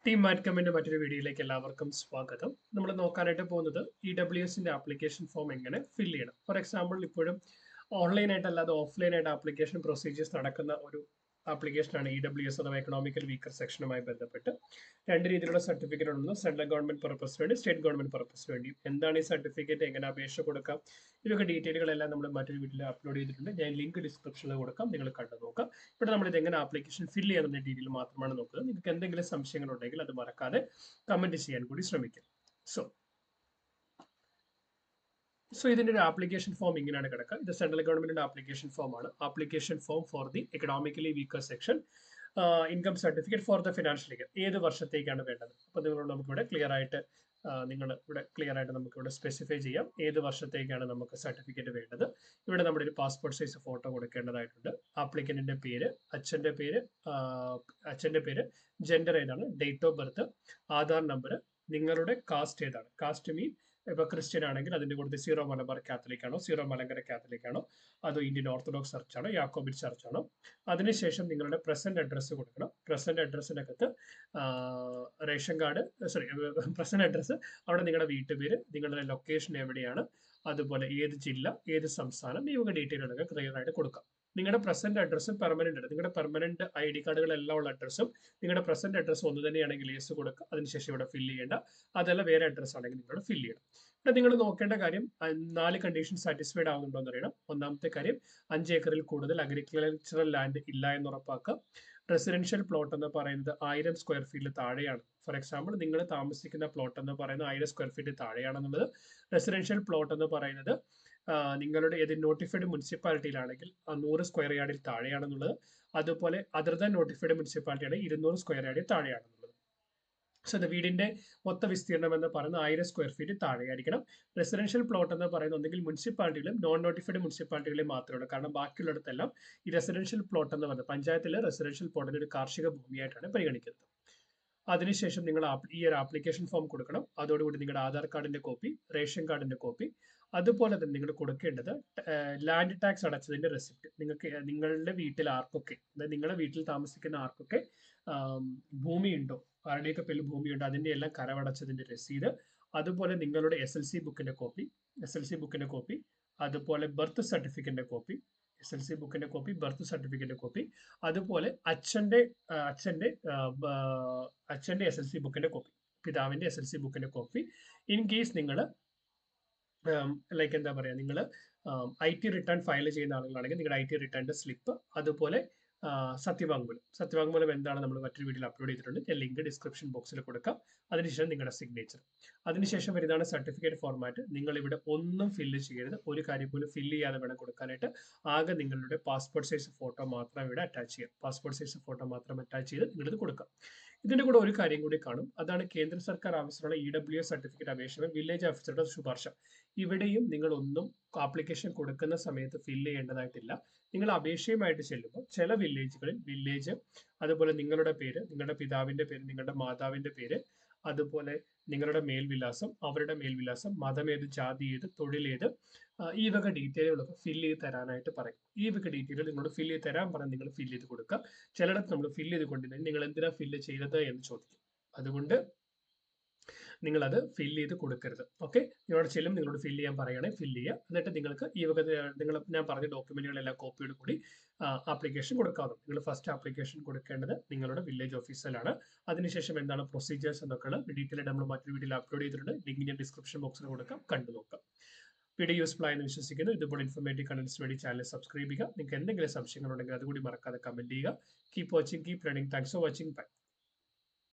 Team മാറ്റ്കമ്മിന്റെ മറ്റൊരു വീഡിയോയിലേക്ക് എല്ലാവർക്കും സ്വാഗതം. നമ്മൾ നോക്കാനായിട്ട് പോകുന്നത് EWSന്റെ ആപ്ലിക്കേഷൻ ഫോം എങ്ങനെ ഫിൽ ചെയ്യണം. ഫോർ എക്സാമ്പിൾ, ഇപ്പോഴും ഓൺലൈനായിട്ട് അല്ലാതെ ഓഫ്ലൈനായിട്ട് ആപ്ലിക്കേഷൻ പ്രൊസീജിയേഴ്സ് നടക്കുന്ന ഒരു ആപ്ലിക്കേഷനാണ് EWS അഥവാ എക്കണോമിക്കൽ വീക്കർ സെക്ഷനുമായി ബന്ധപ്പെട്ട്. രണ്ട് രീതിയിലുള്ള സർട്ടിഫിക്കറ്റ് ഉള്ളത്, സെൻട്രൽ ഗവൺമെന്റ് പർപ്പസിന് വേണ്ടി, സ്റ്റേറ്റ് ഗവൺമെന്റ് പർപ്പസിന് വേണ്ടി. എന്താണ് ഈ സർട്ടിഫിക്കറ്റ്, എങ്ങനെ അപേക്ഷ കൊടുക്കാം, ഇതൊക്കെ ഡീറ്റെയിലുകളെല്ലാം നമ്മൾ മറ്റൊരു വീഡിയോയിൽ അപ്ലോഡ് ചെയ്തിട്ടുണ്ട്. ഞാൻ ലിങ്ക് ഡിസ്ക്രിപ്ഷനിൽ കൊടുക്കാം, നിങ്ങൾ കണ്ടു നോക്കാം. ഇവിടെ നമ്മൾ ഇത് എങ്ങനെ ആപ്ലിക്കേഷൻ ഫിൽ ചെയ്യാമെന്ന രീതിയിൽ മാത്രമാണ് നോക്കുന്നത്. നിങ്ങൾക്ക് എന്തെങ്കിലും സംശയങ്ങൾ ഉണ്ടെങ്കിൽ അത് മറക്കാതെ കമന്റ് ചെയ്യാൻ കൂടി ശ്രമിക്കുക. സോ ഇതിന്റെ ഒരു ആപ്ലിക്കേഷൻ ഫോം ഇങ്ങനെയാണ് കിടക്കുക. ഇത് സെൻട്രൽ ഗവൺമെന്റിന്റെ ആപ്ലിക്കേഷൻ ഫോം ആണ്. Application form for the economically weaker section, income certificate for the financial year. ഏത് വർഷത്തേക്കാണ് വേണ്ടത്? അപ്പോൾ നമുക്കിവിടെ ക്ലിയർ ആയിട്ട് നമുക്കിവിടെ സ്പെസിഫൈ ചെയ്യാം ഏത് വർഷത്തേക്കാണ് നമുക്ക് സർട്ടിഫിക്കറ്റ് വേണ്ടത്. ഇവിടെ നമ്മുടെ ഒരു പാസ്പോർട്ട് സൈസ് ഫോട്ടോ കൊടുക്കേണ്ടതായിട്ടുണ്ട്. ആപ്ലിക്കന്റിന്റെ പേര്, അച്ഛന്റെ പേര്, ജെൻഡർ ഏതാണ്, date of birth, Aadhaar number, നിങ്ങളുടെ കാസ്റ്റ് ഏതാണ്. കാസ്റ്റ് മീൻ ഇപ്പൊ ക്രിസ്ത്യൻ ആണെങ്കിൽ അതിന്റെ കൂടെ സീറോ മലബാർ കാത്തലിക് ആണോ, സീറോ മലങ്കര കാത്തലിക് ആണോ, അതോ ഇന്ത്യൻ ഓർത്തഡോക്സ് ചർച്ച് ആണോ, യാക്കോബിറ്റ് ചർച്ച് ആണോ. അതിനുശേഷം നിങ്ങളുടെ പ്രസന്റ് അഡ്രസ്സ് കൊടുക്കണം. പ്രസന്റ് അഡ്രസ്സിനകത്ത് റേഷൻ കാർഡ്, പ്രസന്റ് അഡ്രസ്സ്, അവിടെ നിങ്ങളുടെ വീട്ടുപേര്, നിങ്ങളുടെ ലൊക്കേഷൻ എവിടെയാണ്, അതുപോലെ ഏത് ജില്ല, ഏത് സംസ്ഥാനം, ഈ വക ഡീറ്റെയിലുകളൊക്കെ ക്ലിയർ ആയിട്ട് കൊടുക്കാം. നിങ്ങളുടെ പ്രസന്റ് അഡ്രസ്സും പെർമനന്റ് ആണ്. നിങ്ങളുടെ പെർമനന്റ് ID കാർഡുകളെല്ലാം ഉള്ള അഡ്രസ്സും നിങ്ങളുടെ പ്രസന്റ് അഡ്രസ്സ് ഒന്ന് തന്നെയാണെങ്കിൽ യേസ് കൊടുക്കുക. അതിനുശേഷം ഇവിടെ ഫില്ല് ചെയ്യേണ്ട. അതല്ല വേറെ അഡ്രസ്സ് ആണെങ്കിൽ നിങ്ങളുടെ ഫില്ല് ചെയ്യണം. ഇവിടെ നിങ്ങൾ നോക്കേണ്ട കാര്യം 4 കണ്ടീഷൻ സാറ്റിസ്ഫൈഡ് ആവുന്നുണ്ടോ എന്ന് അറിയണം. ഒന്നാമത്തെ കാര്യം, 5 ഏക്കറിൽ കൂടുതൽ അഗ്രികൾച്ചറൽ ലാൻഡ് ഇല്ല എന്ന് ഉറപ്പാക്കുക. റെസിഡൻഷ്യൽ പ്ലോട്ട് എന്ന് പറയുന്നത് 1000 സ്ക്വയർ ഫീറ്റിൽ താഴെയാണ്. ഫോർ എക്സാമ്പിൾ, നിങ്ങൾ താമസിക്കുന്ന പ്ലോട്ട് എന്ന് പറയുന്നത് 1000 സ്ക്വയർ ഫീറ്റ് താഴെയാണെന്നുള്ളത്. റെസിഡൻഷ്യൽ പ്ലോട്ട് എന്ന് പറയുന്നത് നിങ്ങളുടെ ഏത് നോട്ടിഫൈഡ് മുനിസിപ്പാലിറ്റിയിലാണെങ്കിൽ 100 സ്ക്വയർ യാർഡിൽ താഴെയാണെന്നുള്ളത്. അതുപോലെ അതർ ദാൻ നോട്ടിഫൈഡ് മുനിസിപ്പാലിറ്റി ആണെങ്കിൽ 200 സ്ക്വയർ യാർഡിൽ താഴെയാണെന്നുള്ളത്. സോ വീടിന്റെ മൊത്ത വിസ്തീർണം എന്ന് പറയുന്നത് 1000 സ്ക്വയർ ഫീറ്റ് താഴെയായിരിക്കണം. റെസിഡൻഷ്യൽ പ്ലോട്ട് എന്ന് പറയുന്നത് ഒന്നെങ്കിൽ മുനിസിപ്പാലിറ്റിയിലും നോൺ നോട്ടിഫൈഡ് മുനിസിപ്പാലിറ്റികളിലും മാത്രമേ ഉള്ളൂ. കാരണം ബാക്കിയുള്ളിടത്തെല്ലാം ഈ റെസിഡൻഷ്യൽ പ്ലോട്ട് എന്ന് പറയുന്നത് പഞ്ചായത്തിലെ റെസിഡൻഷ്യൽ പ്ലോട്ടിന് ഒരു കാർഷിക ഭൂമിയായിട്ടാണ് പരിഗണിക്കുന്നത്. അതിനുശേഷം നിങ്ങൾ ഈ ഒരു ആപ്ലിക്കേഷൻ ഫോം കൊടുക്കണം. അതോടുകൂടി നിങ്ങളുടെ ആധാർ കാർഡിന്റെ കോപ്പി, റേഷൻ കാർഡിന്റെ കോപ്പി, അതുപോലെ തന്നെ നിങ്ങൾ കൊടുക്കേണ്ടത് ലാൻഡ് ടാക്സ് അടച്ചതിന്റെ റെസിപ്റ്റ്. നിങ്ങളുടെ വീട്ടിൽ ആർക്കൊക്കെ, അതായത് നിങ്ങളുടെ വീട്ടിൽ താമസിക്കുന്ന ആർക്കൊക്കെ ഭൂമിയുണ്ടോ, ആരുടെയൊക്കെ പേരിൽ ഭൂമിയുണ്ടോ, അതിന്റെ എല്ലാം കരമടച്ചതിന്റെ രസീത്, അതുപോലെ നിങ്ങളുടെ SLC ബുക്കിന്റെ കോപ്പി, അതുപോലെ ബർത്ത് സർട്ടിഫിക്കറ്റിന്റെ കോപ്പി, SLC ബുക്കിന്റെ കോപ്പി, ബർത്ത് സർട്ടിഫിക്കറ്റിന്റെ കോപ്പി, അതുപോലെ അച്ഛന്റെ SLC ബുക്കിന്റെ കോപ്പി, പിതാവിന്റെ SLC ബുക്കിന്റെ കോപ്പി. ഇൻ കേസ് നിങ്ങൾ എന്താ പറയുക, നിങ്ങൾ IT റിട്ടേൺ ഫയൽ ചെയ്യുന്ന ആളുകളാണെങ്കിൽ നിങ്ങളുടെ IT റിട്ടേണിന്റെ സ്ലിപ്പ്, അതുപോലെ സത്യവാങ്മൂലം എന്താണ് നമ്മൾ മറ്റൊരു വീഡിയോയിൽ അപ്ലോഡ് ചെയ്തിട്ടുണ്ട്. ഞാൻ ലിങ്ക് ഡിസ്ക്രിപ്ഷൻ ബോക്സിൽ കൊടുക്കാം. അതിനുശേഷം നിങ്ങളുടെ സിഗ്നേച്ചർ. അതിനുശേഷം വരുന്നതാണ് സർട്ടിഫിക്കറ്റ് ഫോർമാറ്റ്. നിങ്ങൾ ഇവിടെ ഒന്നും ഫില്ല് ചെയ്യരുത്. ഒരു കാര്യം പോലും ഫില്ല് ചെയ്യാതെ വേണം കൊടുക്കാനായിട്ട്. ആകെ നിങ്ങളുടെ പാസ്പോർട്ട് സൈസ് ഫോട്ടോ മാത്രം ഇവിടെ അറ്റാച്ച് ചെയ്യാം. പാസ്പോർട്ട് സൈസ് ഫോട്ടോ മാത്രം അറ്റാച്ച് ചെയ്ത് നിങ്ങളിത് കൊടുക്കാം. ഇതിന്റെ കൂടെ ഒരു കാര്യം കൂടി കാണും. അതാണ് കേന്ദ്ര സർക്കാർ ആവശ്യമുള്ള EWS സർട്ടിഫിക്കറ്റ് അപേക്ഷ വില്ലേജ് ഓഫീസറുടെ ശുപാർശ. ഇവിടെയും നിങ്ങൾ ഒന്നും ആപ്ലിക്കേഷൻ കൊടുക്കുന്ന സമയത്ത് ഫില്ല് ചെയ്യേണ്ടതായിട്ടില്ല. നിങ്ങൾ അപേക്ഷയുമായിട്ട് ചെല്ലുമ്പോൾ ചില വില്ലേജ്, അതുപോലെ നിങ്ങളുടെ പേര്, നിങ്ങളുടെ പിതാവിന്റെ പേര്, നിങ്ങളുടെ മാതാവിന്റെ പേര്, അതുപോലെ നിങ്ങളുടെ മേൽവിലാസം, അവരുടെ മേൽവിലാസം, മതമേത്, ജാതി ഏത്, തൊഴിലേത്, ഈ വക ഡീറ്റെയിലുകളൊക്കെ ഫില്ല് ചെയ്ത് തരാനായിട്ട് പറയും. ഈ വക ഡീറ്റെയിലുകൾ നിങ്ങളോട് ഫില്ല് ചെയ്ത് തരാൻ പറഞ്ഞ് നിങ്ങൾ ഫില്ല് ചെയ്ത് കൊടുക്കുക. ചിലയിടത്ത് നമ്മൾ ഫില്ല് ചെയ്ത് കൊണ്ടുവരുന്നത് നിങ്ങൾ എന്തിനാ ഫില്ല് ചെയ്തത് എന്ന് ചോദിക്കും. അതുകൊണ്ട് നിങ്ങൾ അത് ഫില്ല് ചെയ്ത് കൊടുക്കരുത്. ഓക്കെ, നിങ്ങളോട് ചെല്ലും, നിങ്ങളോട് ഫില്ല് ചെയ്യാൻ പറയുകയാണെങ്കിൽ ഫില്ല് ചെയ്യുക. എന്നിട്ട് നിങ്ങൾക്ക് ഈ വക ഞാൻ പറഞ്ഞ ഡോക്യുമെന്റുകളെല്ലാം കോപ്പിയോട് കൂടി ആപ്ലിക്കേഷൻ കൊടുക്കാവുന്നതാണ്. നിങ്ങൾ ഫസ്റ്റ് ആപ്ലിക്കേഷൻ കൊടുക്കേണ്ടത് നിങ്ങളുടെ വില്ലേജ് ഓഫീസിലാണ്. അതിനുശേഷം എന്താണ് പ്രൊസീജിയേഴ്സ് എന്നൊക്കെയുള്ള ഡീറ്റെയിൽ നമ്മൾ മറ്റൊരു വീഡിയോയിൽ അപ്ലോഡ് ചെയ്തിട്ടുണ്ട്. ലിങ്ക് ഞാൻ ഡിസ്ക്രിപ്ഷൻ ബോക്സിൽ കൊടുക്കാം, കണ്ടു നോക്കാം. വീഡിയോ യൂസ്ഫുൾ ആയെന്ന് വിശ്വസിക്കുന്നു. ഇതുപോലെ ഇൻഫോർമേറ്റീവ് കണ്ടന്റ്സിന് വേണ്ടി ചാനൽ സബ്സ്ക്രൈബ് ചെയ്യുക. നിങ്ങൾക്ക് എന്തെങ്കിലും സംശയങ്ങളുണ്ടെങ്കിൽ അതുകൂടി മറക്കാതെ കമന്റ് ചെയ്യുക. Keep watching, keep learning. Thanks for watching. By.